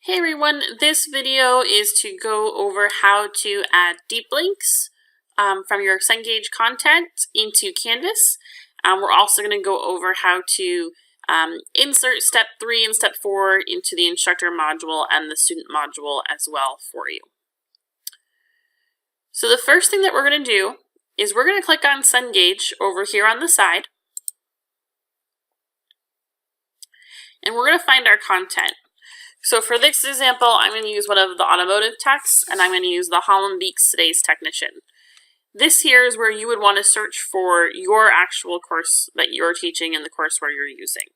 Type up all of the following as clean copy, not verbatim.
Hey everyone, this video is to go over how to add deep links from your Cengage content into Canvas. We're also going to go over how to insert step 3 and step 4 into the instructor module and the student module as well for you. So the first thing that we're going to do is we're going to click on Cengage over here on the side. And we're going to find our content. So for this example, I'm going to use one of the automotive techs, and I'm going to use the Holland Beeks Today's Technician. This here is where you would want to search for your actual course that you're teaching in the courseware you're using.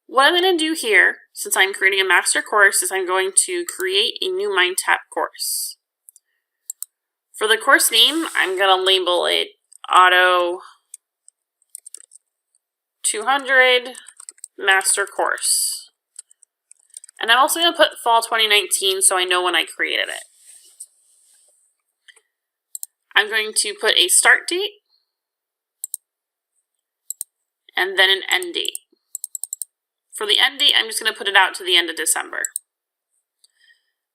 What I'm going to do here, since I'm creating a master course, is I'm going to create a new MindTap course. For the course name, I'm going to label it Auto 200 Master Course. And I'm also going to put Fall 2019 so I know when I created it. I'm going to put a start date and then an end date. For the end date, I'm just going to put it out to the end of December.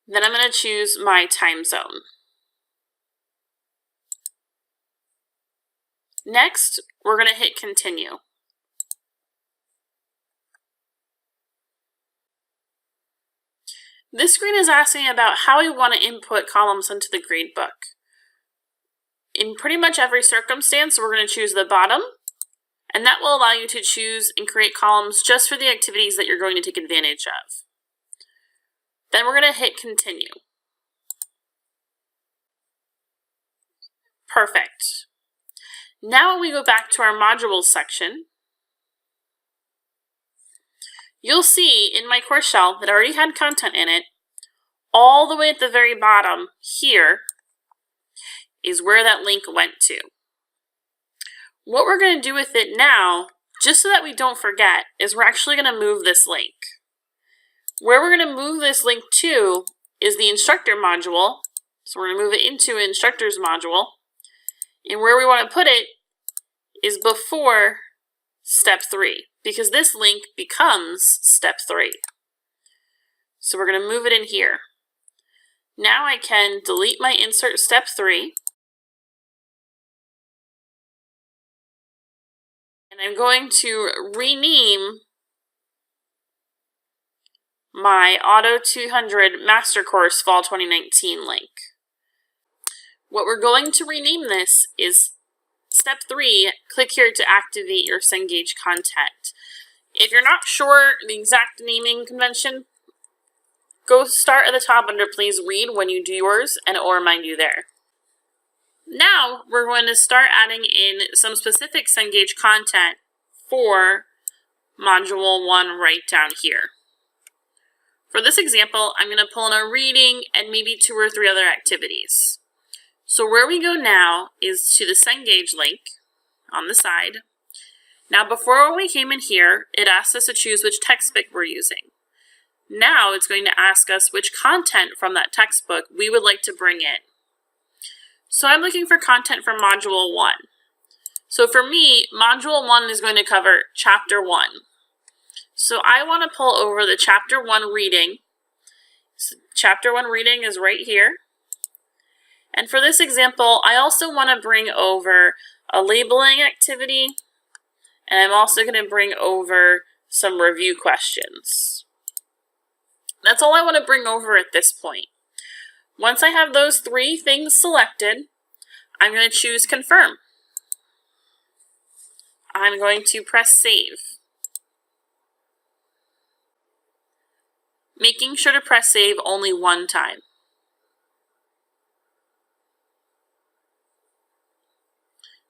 Then I'm going to choose my time zone. Next, we're going to hit continue. This screen is asking about how we want to input columns into the gradebook. In pretty much every circumstance, we're going to choose the bottom, and that will allow you to choose and create columns just for the activities that you're going to take advantage of. Then we're going to hit continue. Perfect. Now when we go back to our modules section, you'll see in my course shell that I already had content in it. All the way at the very bottom here is where that link went to. What we're going to do with it now, just so that we don't forget, is we're actually going to move this link. Where we're going to move this link to is the instructor module. So we're going to move it into instructor's module. And where we want to put it is before step 3, because this link becomes step 3. So we're going to move it in here. Now I can delete my insert step 3. And I'm going to rename my Auto 200 Master Course Fall 2019 link. What we're going to rename this is step 3, click here to activate your Cengage content. If you're not sure the exact naming convention, go start at the top under Please Read when you do yours, and it will remind you there. Now, we're going to start adding in some specific Cengage content for Module 1 right down here. For this example, I'm going to pull in a reading and maybe 2 or 3 other activities. So where we go now is to the Cengage link on the side. Now, before when we came in here, it asked us to choose which textbook we're using. Now it's going to ask us which content from that textbook we would like to bring in. So I'm looking for content from Module 1. So for me, Module 1 is going to cover Chapter 1. So I want to pull over the Chapter 1 reading. So Chapter 1 reading is right here. And for this example, I also want to bring over a labeling activity, and I'm also going to bring over some review questions. That's all I want to bring over at this point. Once I have those 3 things selected, I'm going to choose Confirm. I'm going to press Save. Making sure to press Save only one time.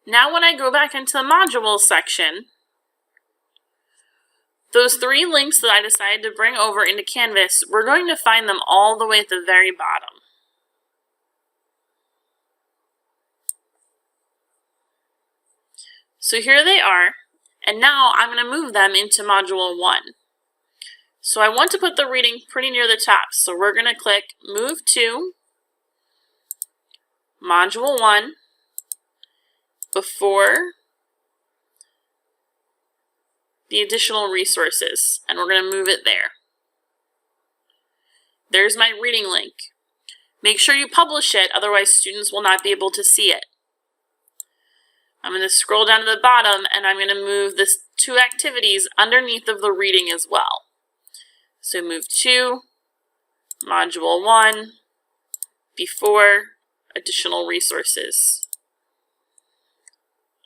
Now when I go back into the modules section, those 3 links that I decided to bring over into Canvas, we're going to find them all the way at the very bottom. So here they are, and now I'm going to move them into Module 1. So I want to put the reading pretty near the top, so we're going to click Move to Module 1 before the additional resources, and we're going to move it there. There's my reading link. Make sure you publish it, otherwise students will not be able to see it. I'm going to scroll down to the bottom, and I'm going to move this 2 activities underneath of the reading as well. So move 2, Module 1, before, additional resources.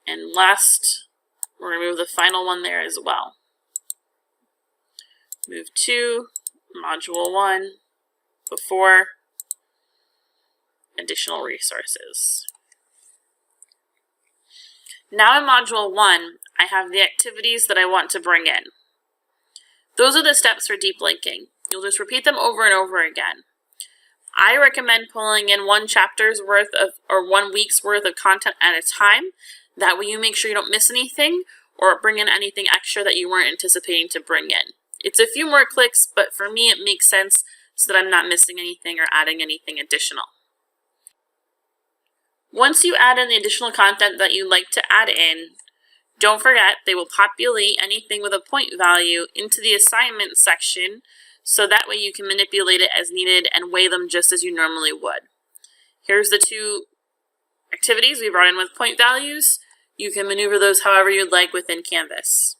And last, we're going to move the final one there as well. Move 2, Module 1, before, additional resources. Now in Module 1, I have the activities that I want to bring in. Those are the steps for deep linking. You'll just repeat them over and over again. I recommend pulling in 1 chapter's worth of, or 1 week's worth of content at a time. That way you make sure you don't miss anything or bring in anything extra that you weren't anticipating to bring in. It's a few more clicks, but for me it makes sense so that I'm not missing anything or adding anything additional. Once you add in the additional content that you'd like to add in, don't forget they will populate anything with a point value into the assignment section, so that way you can manipulate it as needed and weigh them just as you normally would. Here's the 2 activities we brought in with point values. You can maneuver those however you'd like within Canvas.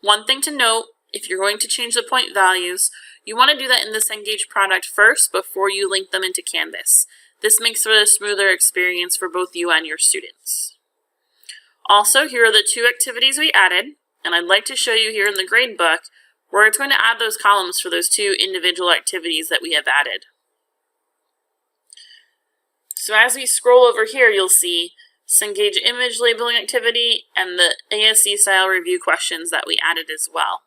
One thing to note, if you're going to change the point values, you want to do that in the Cengage product first before you link them into Canvas. This makes for a smoother experience for both you and your students. Also, here are the 2 activities we added, and I'd like to show you here in the gradebook where it's going to add those columns for those 2 individual activities that we have added. So as we scroll over here, you'll see Cengage image labeling activity and the ASC style review questions that we added as well.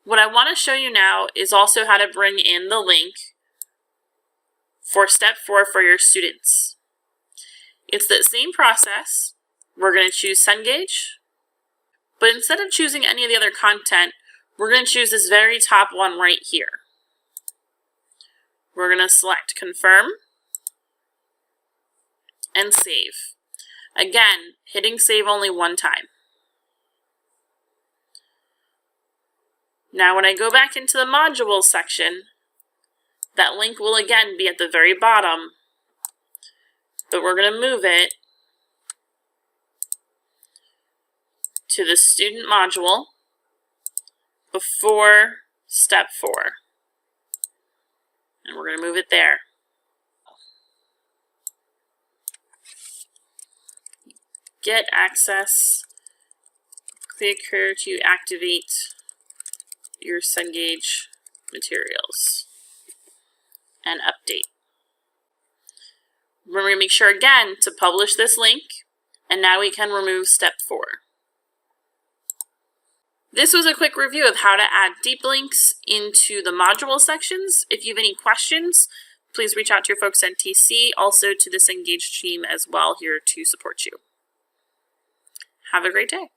What I want to show you now is also how to bring in the link for step 4 for your students. It's the same process. We're going to choose Cengage, but instead of choosing any of the other content, we're going to choose this very top one right here. We're going to select Confirm and Save. Again, hitting Save only 1 time. Now when I go back into the Modules section, that link will again be at the very bottom, but we're going to move it to the student module before step 4. And we're going to move it there. Get access, click here to activate your Cengage materials and update. We're going to make sure again to publish this link, and now we can remove step 4. This was a quick review of how to add deep links into the module sections. If you have any questions, please reach out to your folks at NTC, also to the Cengage team as well here to support you. Have a great day.